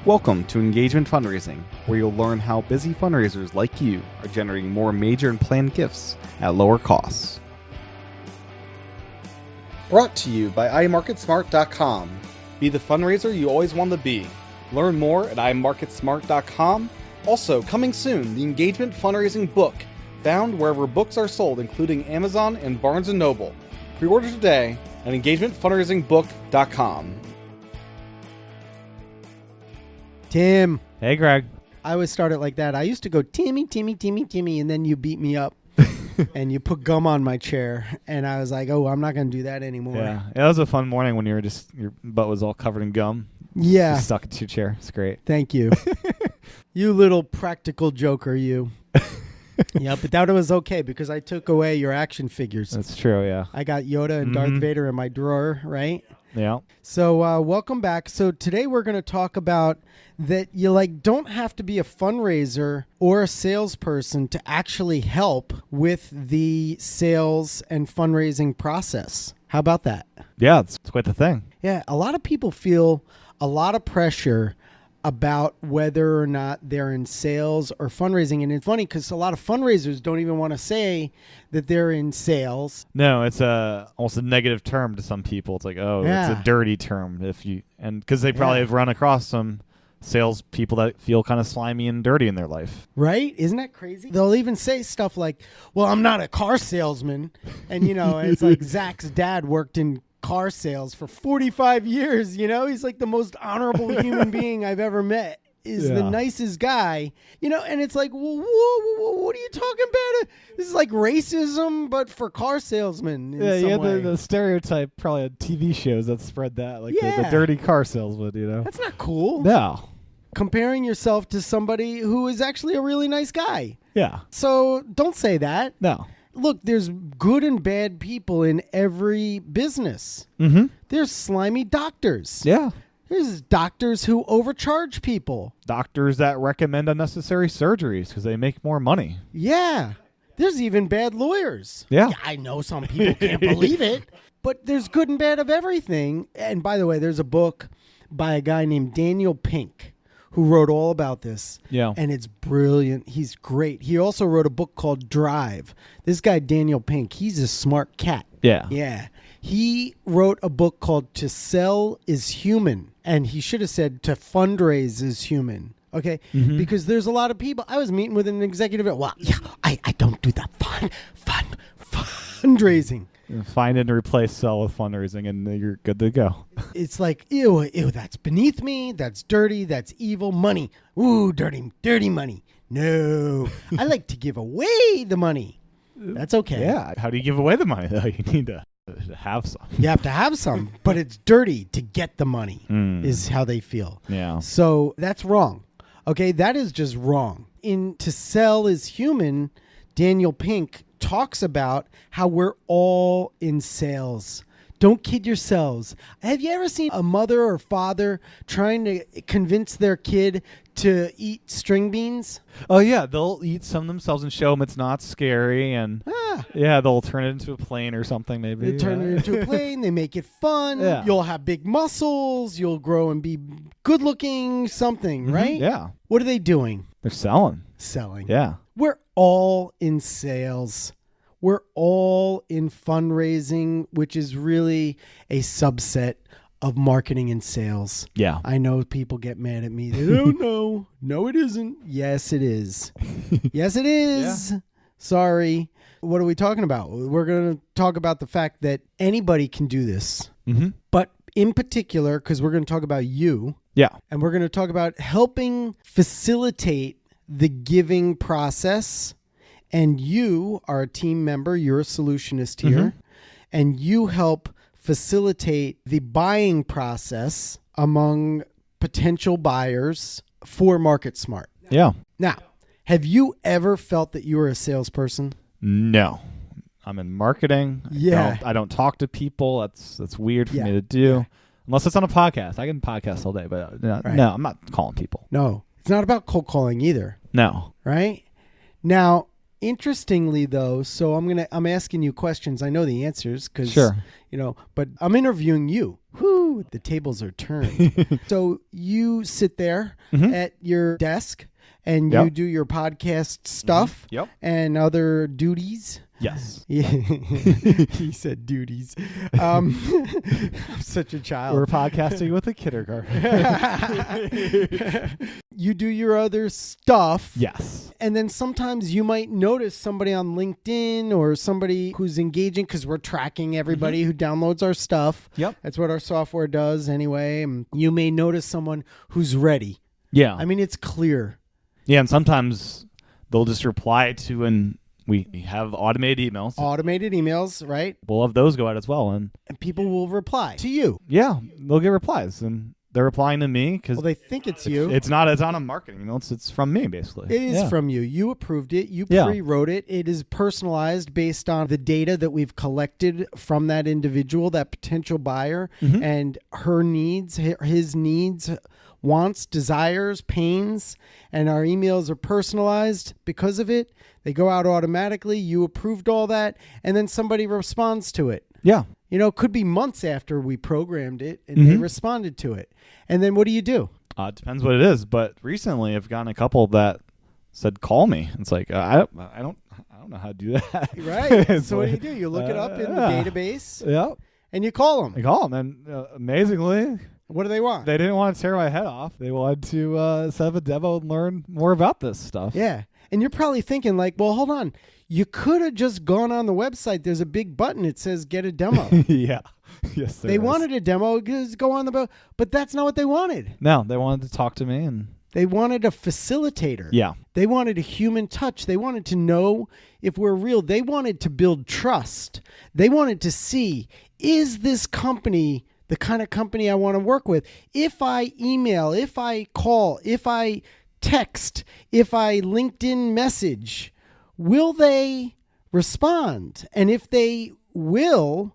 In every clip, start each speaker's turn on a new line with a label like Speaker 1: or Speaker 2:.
Speaker 1: Welcome to Engagement Fundraising, where you'll learn how busy fundraisers like you are generating more major and planned gifts at lower costs. Brought to you by iMarketSmart.com. Be the fundraiser you always wanted to be. Learn more at iMarketSmart.com. Also, coming soon, the Engagement Fundraising book, found wherever books are sold, including Amazon and Barnes & Noble. Pre-order today at EngagementFundraisingBook.com.
Speaker 2: Tim.
Speaker 1: Hey, Greg.
Speaker 2: I always start it like that. I used to go, Timmy, and then you beat me up. And you put gum on my chair. And I was like, oh, I'm not going to do that anymore.
Speaker 1: Yeah, it was a fun morning when you were just, your butt was all covered in gum.
Speaker 2: Yeah.
Speaker 1: Just stuck into your chair. It's great.
Speaker 2: Thank you. You little practical joker, you. Yeah, but that was okay because I took away your action figures.
Speaker 1: That's true, yeah.
Speaker 2: I got Yoda and Darth Vader in my drawer, right?
Speaker 1: Yeah.
Speaker 2: So welcome back. So today we're going to talk about that you don't have to be a fundraiser or a salesperson to actually help with the sales and fundraising process. How about that?
Speaker 1: Yeah, it's quite the thing.
Speaker 2: Yeah, a lot of people feel a lot of pressure about whether or not they're in sales or fundraising. And it's funny because a lot of fundraisers don't even want to say that they're in sales.
Speaker 1: No, it's almost a negative term to some people. It's like, oh,
Speaker 2: Yeah.
Speaker 1: It's a dirty term because they probably have run across some sales people that feel kind of slimy and dirty in their life.
Speaker 2: Right? Isn't that crazy? They'll even say stuff like, well, I'm not a car salesman. And, it's like Zach's dad worked in car sales for 45 years. He's like the most honorable human being I've ever met. Is the nicest guy, and it's like, well, what are you talking about? This is like racism, but for car salesmen.
Speaker 1: The stereotype probably on TV shows that spread that, the dirty car salesman,
Speaker 2: That's not cool.
Speaker 1: No.
Speaker 2: Comparing yourself to somebody who is actually a really nice guy.
Speaker 1: Yeah.
Speaker 2: So don't say that.
Speaker 1: No.
Speaker 2: Look, there's good and bad people in every business.
Speaker 1: Mm-hmm.
Speaker 2: There's slimy doctors.
Speaker 1: Yeah.
Speaker 2: There's doctors who overcharge people.
Speaker 1: Doctors that recommend unnecessary surgeries because they make more money.
Speaker 2: Yeah. There's even bad lawyers.
Speaker 1: Yeah.
Speaker 2: I know some people can't believe it, but there's good and bad of everything. And by the way, there's a book by a guy named Daniel Pink who wrote all about this.
Speaker 1: Yeah.
Speaker 2: And it's brilliant. He's great. He also wrote a book called Drive. This guy, Daniel Pink, he's a smart cat.
Speaker 1: Yeah.
Speaker 2: Yeah. He wrote a book called To Sell is Human. And he should have said To Fundraise is Human. Okay? Mm-hmm. Because there's a lot of people. I was meeting with an executive at, I don't do the fundraising.
Speaker 1: Find and replace sell with fundraising, and you're good to go.
Speaker 2: It's like, ew, that's beneath me. That's dirty. That's evil. Money. Ooh, dirty money. No. I like to give away the money. That's okay.
Speaker 1: Yeah. How do you give away the money, though? You need to have some.
Speaker 2: You have to have some, but it's dirty to get the money is how they feel.
Speaker 1: Yeah.
Speaker 2: So that's wrong. Okay, that is just wrong. In To Sell is Human, Daniel Pink talks about how we're all in sales. Don't kid yourselves. Have you ever seen a mother or father trying to convince their kid to eat string beans?
Speaker 1: Oh, yeah. They'll eat some themselves and show them it's not scary. And they'll turn it into a plane or something maybe.
Speaker 2: They turn it into a plane. They make it fun.
Speaker 1: Yeah.
Speaker 2: You'll have big muscles. You'll grow and be good looking something, right?
Speaker 1: Yeah.
Speaker 2: What are they doing?
Speaker 1: They're selling.
Speaker 2: Selling.
Speaker 1: Yeah.
Speaker 2: We're all in sales. We're all in fundraising, which is really a subset of marketing and sales.
Speaker 1: Yeah.
Speaker 2: I know people get mad at me. They don't know. No, it isn't. Yes, it is. Yes, it is. Yeah. Sorry. What are we talking about? We're going to talk about the fact that anybody can do this.
Speaker 1: Mm-hmm.
Speaker 2: But in particular, because we're going to talk about you.
Speaker 1: Yeah.
Speaker 2: And we're going to talk about helping facilitate the giving process. And you are a team member. You're a solutionist here. Mm-hmm. And you help facilitate the buying process among potential buyers for MarketSmart.
Speaker 1: Yeah.
Speaker 2: Now, have you ever felt that you were a salesperson?
Speaker 1: No. I'm in marketing.
Speaker 2: Yeah.
Speaker 1: I don't talk to people. That's weird for me to do.
Speaker 2: Yeah.
Speaker 1: Unless it's on a podcast. I can podcast all day, but no, I'm not calling people.
Speaker 2: No. It's not about cold calling either.
Speaker 1: No.
Speaker 2: Right? Now, interestingly though, so I'm asking you questions. I know the answers because but I'm interviewing you. Whoo. Ooh, the tables are turned. So you sit there at your desk and you do your podcast stuff and other duties.
Speaker 3: Yes.
Speaker 2: He said duties. I'm such a child.
Speaker 3: We're podcasting with a kindergarten.
Speaker 2: You do your other stuff.
Speaker 3: Yes.
Speaker 2: And then sometimes you might notice somebody on LinkedIn or somebody who's engaging because we're tracking everybody who downloads our stuff.
Speaker 3: Yep.
Speaker 2: That's what our software does anyway. You may notice someone who's ready.
Speaker 3: Yeah.
Speaker 2: I mean, it's clear.
Speaker 3: Yeah, and sometimes they'll just reply to we have automated emails.
Speaker 2: Automated emails, right?
Speaker 3: We'll have those go out as well. And
Speaker 2: people will reply to you.
Speaker 3: Yeah, they'll get replies. And they're replying to me because
Speaker 2: they think it's you.
Speaker 3: It's not a marketing email. It's from me, basically.
Speaker 2: It is from you. You approved it. You pre-wrote it. It is personalized based on the data that we've collected from that individual, that potential buyer, and her needs, his needs, wants, desires, pains, and our emails are personalized because of it. They go out automatically. You approved all that, and then somebody responds to it.
Speaker 3: Yeah.
Speaker 2: You know, it could be months after we programmed it, and they responded to it. And then what do you do?
Speaker 3: It depends what it is, but recently I've gotten a couple that said, "Call me." It's like I don't know how to do that.
Speaker 2: Right. So what do? You look it up in the database.
Speaker 3: Yeah.
Speaker 2: And you call them.
Speaker 3: I call them, and amazingly,
Speaker 2: what do they want?
Speaker 3: They didn't want to tear my head off. They wanted to set up a demo and learn more about this stuff.
Speaker 2: Yeah. And you're probably thinking like, well, hold on. You could have just gone on the website. There's a big button. It says get a demo.
Speaker 3: Yeah. Yes,
Speaker 2: they wanted a demo. Just go on the but that's not what they wanted.
Speaker 3: No, they wanted to talk to me and
Speaker 2: they wanted a facilitator.
Speaker 3: Yeah.
Speaker 2: They wanted a human touch. They wanted to know if we're real. They wanted to build trust. They wanted to see, is this company the kind of company I want to work with? If I email, if I call, if I text, if I LinkedIn message, will they respond? And if they will,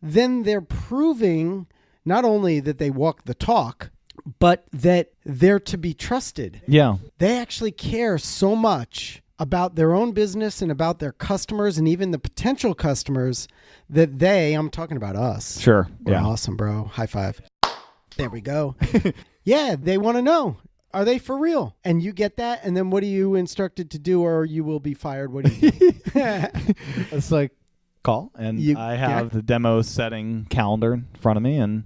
Speaker 2: then they're proving not only that they walk the talk, but that they're to be trusted.
Speaker 3: Yeah.
Speaker 2: They actually care so much about their own business and about their customers and even the potential customers that I'm talking about us.
Speaker 3: Sure.
Speaker 2: We're awesome, bro. High five. There we go. Yeah, they want to know. Are they for real? And you get that, and then what are you instructed to do, or you will be fired? What do you do?
Speaker 3: It's like call, and I have the demo setting calendar in front of me, and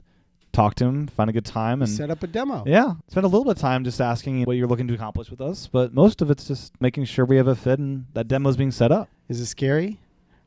Speaker 3: talk to him, find a good time, and
Speaker 2: set up a demo.
Speaker 3: Yeah, spend a little bit of time just asking what you're looking to accomplish with us, but most of it's just making sure we have a fit and that demo is being set up.
Speaker 2: Is it scary?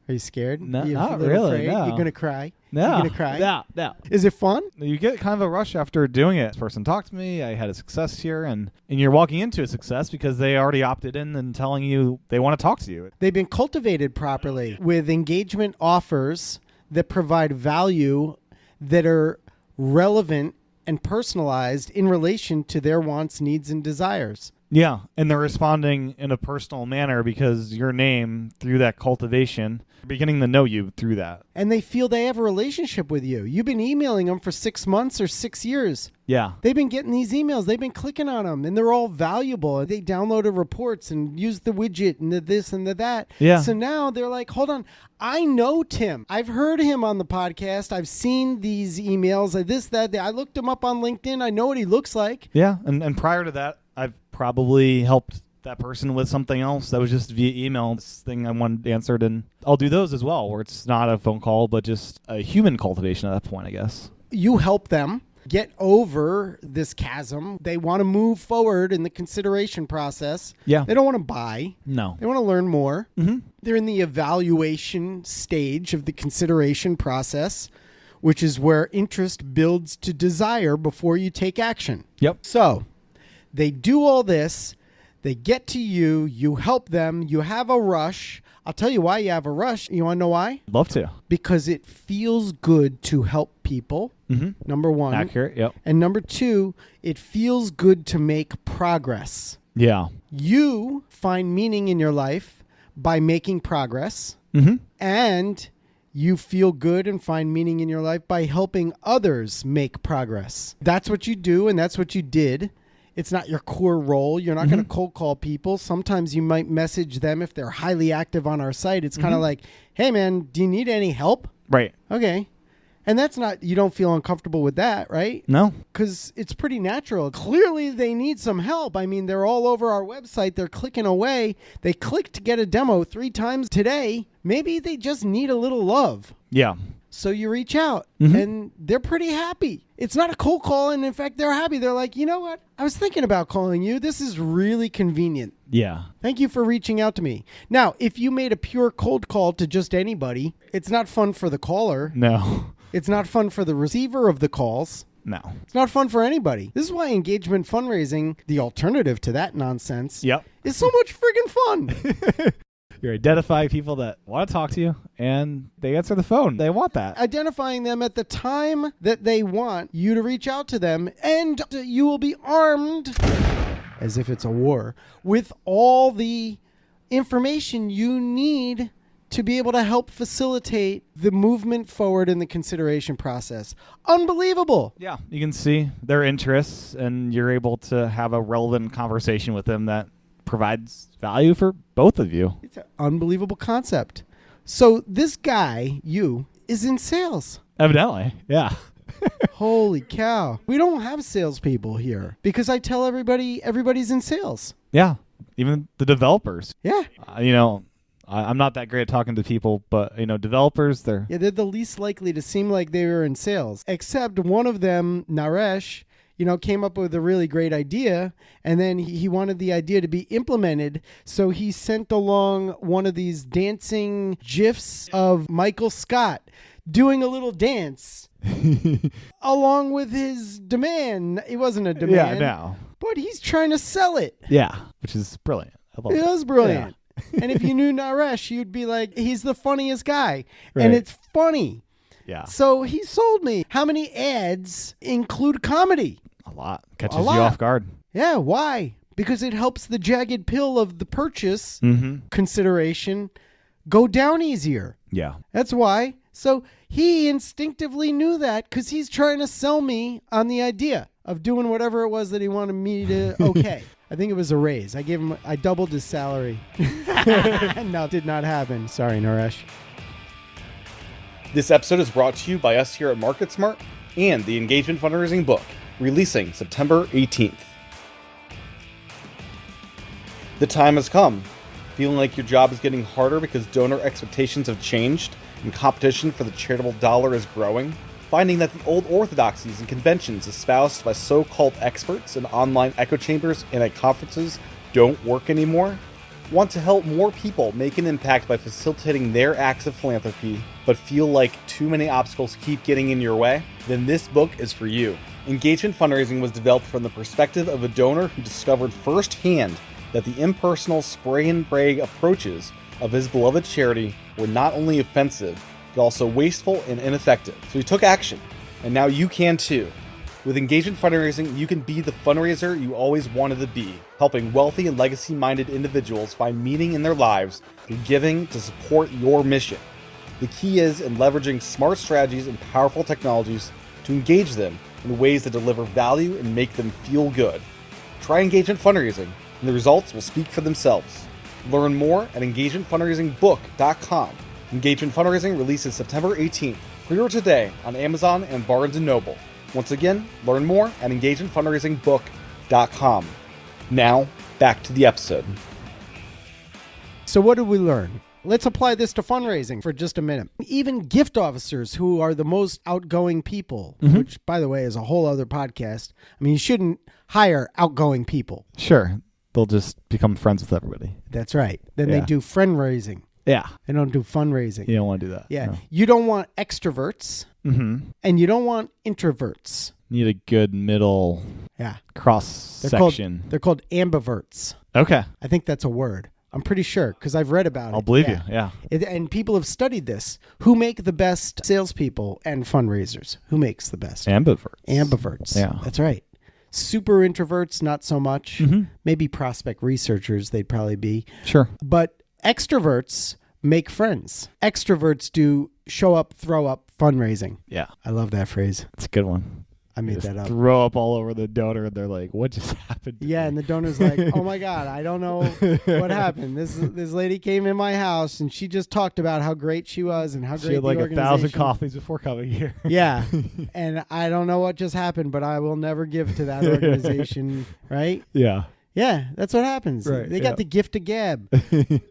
Speaker 2: Are you scared?
Speaker 3: No, not really. No.
Speaker 2: You're gonna cry.
Speaker 3: No.
Speaker 2: You're gonna cry.
Speaker 3: No.
Speaker 2: Is it fun?
Speaker 3: You get kind of a rush after doing it. This person talked to me. I had a success here, and you're walking into a success because they already opted in and telling you they want to talk to you.
Speaker 2: They've been cultivated properly with engagement offers that provide value that are relevant and personalized in relation to their wants, needs, and desires.
Speaker 3: Yeah, and they're responding in a personal manner because your name, through that cultivation, beginning to know you through that.
Speaker 2: And they feel they have a relationship with you. You've been emailing them for 6 months or 6 years.
Speaker 3: Yeah.
Speaker 2: They've been getting these emails. They've been clicking on them, and they're all valuable. They downloaded reports and used the widget and the this and the that.
Speaker 3: Yeah.
Speaker 2: So now they're like, hold on, I know Tim. I've heard him on the podcast. I've seen these emails, this, that. I looked him up on LinkedIn. I know what he looks like.
Speaker 3: Yeah, and prior to that, I've probably helped that person with something else that was just via email, this thing I wanted answered, and I'll do those as well, where it's not a phone call, but just a human cultivation at that point, I guess.
Speaker 2: You help them get over this chasm. They want to move forward in the consideration process.
Speaker 3: Yeah.
Speaker 2: They don't want to buy.
Speaker 3: No.
Speaker 2: They want to learn more.
Speaker 3: Mm-hmm.
Speaker 2: They're in the evaluation stage of the consideration process, which is where interest builds to desire before you take action.
Speaker 3: Yep.
Speaker 2: So they do all this. They get to you. You help them. You have a rush. I'll tell you why you have a rush. You want to know why?
Speaker 3: Love to.
Speaker 2: Because it feels good to help people, number one.
Speaker 3: Accurate, yep.
Speaker 2: And number two, it feels good to make progress.
Speaker 3: Yeah.
Speaker 2: You find meaning in your life by making progress. And you feel good and find meaning in your life by helping others make progress. That's what you do, and that's what you did. It's not your core role. You're not going to cold call people. Sometimes you might message them if they're highly active on our site. It's kind of like, hey, man, do you need any help?
Speaker 3: Right.
Speaker 2: Okay. And that's not, you don't feel uncomfortable with that, right?
Speaker 3: No.
Speaker 2: Because it's pretty natural. Clearly, they need some help. I mean, they're all over our website. They're clicking away. They clicked to get a demo 3 times today. Maybe they just need a little love.
Speaker 3: Yeah.
Speaker 2: So you reach out, and they're pretty happy. It's not a cold call, and in fact, they're happy. They're like, you know what? I was thinking about calling you. This is really convenient.
Speaker 3: Yeah.
Speaker 2: Thank you for reaching out to me. Now, if you made a pure cold call to just anybody, it's not fun for the caller.
Speaker 3: No.
Speaker 2: It's not fun for the receiver of the calls.
Speaker 3: No.
Speaker 2: It's not fun for anybody. This is why engagement fundraising, the alternative to that nonsense, is so much friggin' fun.
Speaker 3: You're identifying people that want to talk to you, and they answer the phone. They want that.
Speaker 2: Identifying them at the time that they want you to reach out to them, and you will be armed, as if it's a war, with all the information you need to be able to help facilitate the movement forward in the consideration process. Unbelievable.
Speaker 3: Yeah. You can see their interests, and you're able to have a relevant conversation with them that provides value for both of you.
Speaker 2: It's an unbelievable concept. So this guy, you, is in sales.
Speaker 3: Evidently. Yeah.
Speaker 2: Holy cow. We don't have salespeople here because I tell everybody's in sales.
Speaker 3: Yeah. Even the developers.
Speaker 2: Yeah.
Speaker 3: I'm not that great at talking to people, but, developers, they're
Speaker 2: the least likely to seem like they were in sales, except one of them, Naresh, came up with a really great idea, and then he wanted the idea to be implemented. So he sent along one of these dancing GIFs of Michael Scott doing a little dance along with his demand. It wasn't a demand.
Speaker 3: Yeah, no.
Speaker 2: But he's trying to sell it.
Speaker 3: Yeah, which is brilliant. I love
Speaker 2: It
Speaker 3: it.
Speaker 2: was brilliant.
Speaker 3: Yeah.
Speaker 2: And if you knew Naresh, you'd be like, he's the funniest guy.
Speaker 3: Right.
Speaker 2: And it's funny.
Speaker 3: Yeah.
Speaker 2: So he sold me. How many ads include comedy?
Speaker 3: A lot. Catches you off guard.
Speaker 2: Yeah, why? Because it helps the jagged pill of the purchase consideration go down easier.
Speaker 3: Yeah.
Speaker 2: That's why. So he instinctively knew that because he's trying to sell me on the idea of doing whatever it was that he wanted me to okay. I think it was a raise. I doubled his salary. No, it did not happen. Sorry, Naresh.
Speaker 1: This episode is brought to you by us here at MarketSmart and the Engagement Fundraising book, releasing September 18th. The time has come. Feeling like your job is getting harder because donor expectations have changed and competition for the charitable dollar is growing? Finding that the old orthodoxies and conventions espoused by so-called experts in online echo chambers and at conferences don't work anymore? Want to help more people make an impact by facilitating their acts of philanthropy, but feel like too many obstacles keep getting in your way? Then this book is for you. Engagement Fundraising was developed from the perspective of a donor who discovered firsthand that the impersonal spray and pray approaches of his beloved charity were not only offensive, but also wasteful and ineffective. So he took action, and now you can too. With Engagement Fundraising, you can be the fundraiser you always wanted to be, helping wealthy and legacy-minded individuals find meaning in their lives through giving to support your mission. The key is in leveraging smart strategies and powerful technologies to engage them in ways that deliver value and make them feel good. Try Engagement Fundraising, and the results will speak for themselves. Learn more at engagementfundraisingbook.com. Engagement Fundraising releases September 18th. Pre-order today on Amazon and Barnes & Noble. Once again, learn more at engagementfundraisingbook.com. Now, back to the episode.
Speaker 2: So what did we learn? Let's apply this to fundraising for just a minute. Even gift officers who are the most outgoing people, which, by the way, is a whole other podcast. I mean, you shouldn't hire outgoing people.
Speaker 3: Sure. They'll just become friends with everybody.
Speaker 2: That's right. Then they do friend-raising.
Speaker 3: Yeah.
Speaker 2: They don't do fundraising.
Speaker 3: You don't want to do that.
Speaker 2: Yeah.
Speaker 3: No.
Speaker 2: You don't want extroverts and you don't want introverts.
Speaker 3: Need a good middle cross section.
Speaker 2: They're called ambiverts.
Speaker 3: Okay.
Speaker 2: I think that's a word. I'm pretty sure because I've read about it.
Speaker 3: I'll believe you. Yeah.
Speaker 2: And people have studied this. Who make the best salespeople and fundraisers? Who makes the best?
Speaker 3: Ambiverts.
Speaker 2: Ambiverts.
Speaker 3: Yeah.
Speaker 2: That's right. Super introverts, not so much. Maybe prospect researchers, they'd probably be.
Speaker 3: Sure.
Speaker 2: But extroverts make friends. Extroverts do show up, throw up fundraising.
Speaker 3: Yeah.
Speaker 2: I love that phrase.
Speaker 3: It's a good one.
Speaker 2: I made that up.
Speaker 3: Throw up all over the donor, and they're like, "What just happened?"
Speaker 2: Yeah, and the donor's like, "Oh my God, I don't know what happened. This lady came in my house and she just talked about how great she was and how great
Speaker 3: She had like
Speaker 2: the
Speaker 3: 1,000 coffees before coming here.
Speaker 2: Yeah, and I don't know what just happened, but I will never give to that organization, right?
Speaker 3: Yeah.
Speaker 2: Yeah, that's what happens.
Speaker 3: Right,
Speaker 2: They got the gift of gab.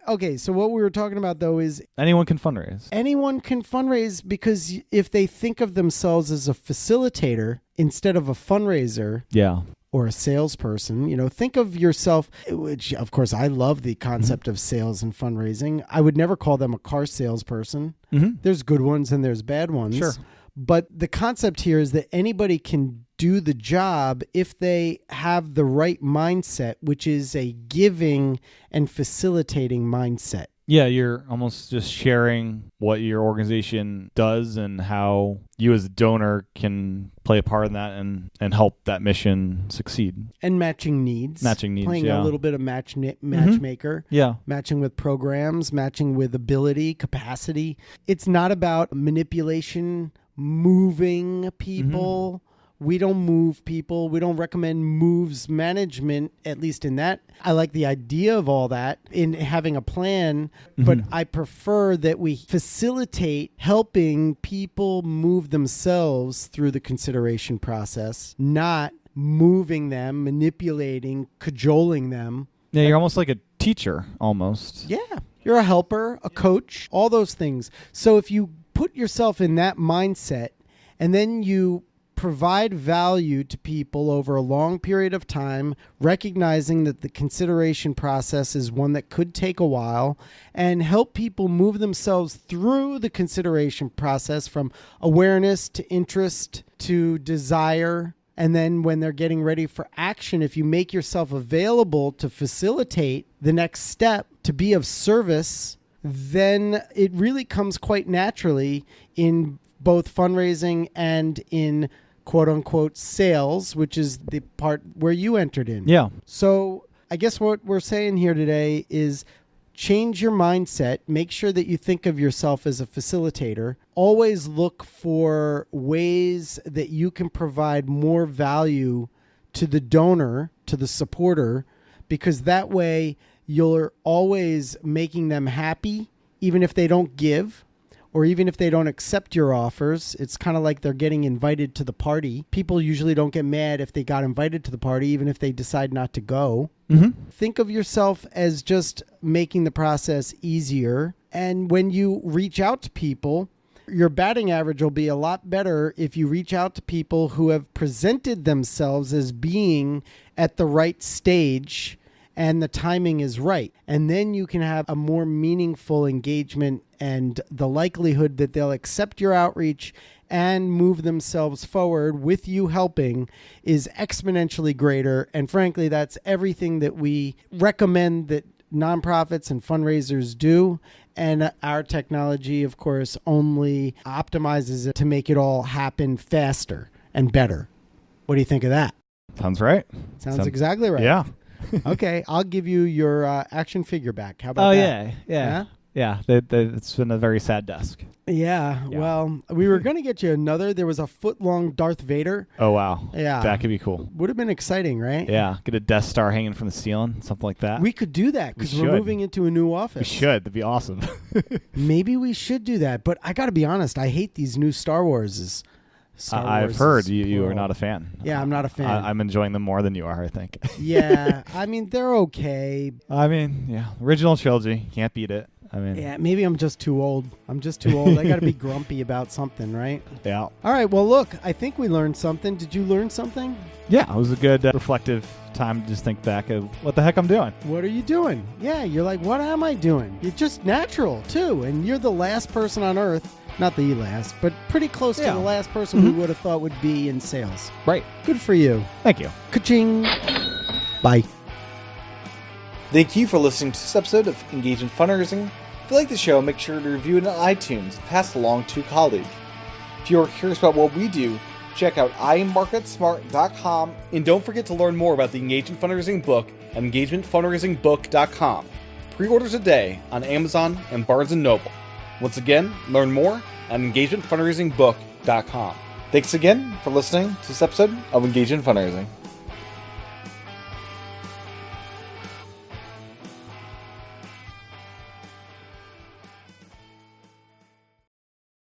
Speaker 2: Okay, so what we were talking about, though, is
Speaker 3: Anyone can fundraise.
Speaker 2: anyone can fundraise because if they think of themselves as a facilitator instead of a fundraiser
Speaker 3: Yeah.
Speaker 2: or a salesperson, think of yourself, which, of course, I love the concept of sales and fundraising. I would never call them a car salesperson.
Speaker 3: Mm-hmm.
Speaker 2: There's good ones and there's bad ones.
Speaker 3: Sure.
Speaker 2: But the concept here is that anybody can do the job if they have the right mindset, which is a giving and facilitating mindset.
Speaker 3: Yeah, you're almost just sharing what your organization does and how you as a donor can play a part in that and help that mission succeed.
Speaker 2: And matching needs. Playing
Speaker 3: yeah.
Speaker 2: a little bit of matchmaker.
Speaker 3: Yeah.
Speaker 2: Matching with programs, matching with ability, capacity. It's not about manipulation, moving people. We don't move people. We don't recommend moves management, at least in that. I like the idea of all that in having a plan, but I prefer that we facilitate helping people move themselves through the consideration process, not moving them, manipulating, cajoling them.
Speaker 3: Yeah, you're almost like a teacher, almost.
Speaker 2: Yeah. You're a helper, a coach, all those things. So if you put yourself in that mindset and then you provide value to people over a long period of time, recognizing that the consideration process is one that could take a while, and help people move themselves through the consideration process from awareness to interest to desire. And then when they're getting ready for action, if you make yourself available to facilitate the next step, to be of service, then it really comes quite naturally in both fundraising and in quote unquote sales, which is the part where you entered in.
Speaker 3: Yeah.
Speaker 2: So I guess what we're saying here today is change your mindset. Make sure that you think of yourself as a facilitator. Always look for ways that you can provide more value to the donor, to the supporter, because that way you're always making them happy, even if they don't give. Or even if they don't accept your offers. It's kind of like they're getting invited to the party. People usually don't get mad if they got invited to the party, even if they decide not to go. Think of yourself as just making the process easier. And when you reach out to people, your batting average will be a lot better if you reach out to people who have presented themselves as being at the right stage and the timing is right. And then you can have a more meaningful engagement, and the likelihood that they'll accept your outreach and move themselves forward with you helping is exponentially greater. And frankly, that's everything that we recommend that nonprofits and fundraisers do. And our technology, of course, only optimizes it to make it all happen faster and better. What do you think of that?
Speaker 3: Sounds right.
Speaker 2: Sounds exactly right.
Speaker 3: Yeah.
Speaker 2: Okay, I'll give you your action figure back. How about that?
Speaker 3: Yeah. It's been a very sad desk.
Speaker 2: Yeah. Well, we were going to get you another. There was a foot-long Darth Vader.
Speaker 3: Oh, wow.
Speaker 2: Yeah.
Speaker 3: That could be cool.
Speaker 2: Would have been exciting, right?
Speaker 3: Yeah. Get a Death Star hanging from the ceiling, something like that.
Speaker 2: We could do that because we're moving into a new office.
Speaker 3: We should. That'd be awesome.
Speaker 2: Maybe we should do that. But I got to be honest, I hate these new Star Warses.
Speaker 3: I've heard you are not a fan.
Speaker 2: Yeah, I'm not a fan.
Speaker 3: I'm enjoying them more than you are, I think.
Speaker 2: Yeah, I mean, they're okay.
Speaker 3: I mean, yeah, original trilogy. Can't beat it. I mean,
Speaker 2: yeah, maybe I'm just too old. I got to be grumpy about something, right?
Speaker 3: Yeah.
Speaker 2: All right, well, look, I think we learned something. Did you learn something?
Speaker 3: Yeah, it was a good reflective time to just think back of what the heck I'm doing.
Speaker 2: What are you doing? Yeah, you're like, what am I doing? You're just natural, too. And you're the last person on earth, not the last, but pretty close to the last person we would have thought would be in sales.
Speaker 3: Right.
Speaker 2: Good for you.
Speaker 3: Thank you.
Speaker 2: Ka-ching. Bye.
Speaker 1: Thank you for listening to this episode of Engagement Fundraising. If you like the show, make sure to review it on iTunes and pass it along to a colleague. If you're curious about what we do, check out iMarketSmart.com, and don't forget to learn more about the Engagement Fundraising book at EngagementFundraisingBook.com. Pre-orders a day on Amazon and Barnes & Noble. Once again, learn more at EngagementFundraisingBook.com. Thanks again for listening to this episode of Engage in Fundraising.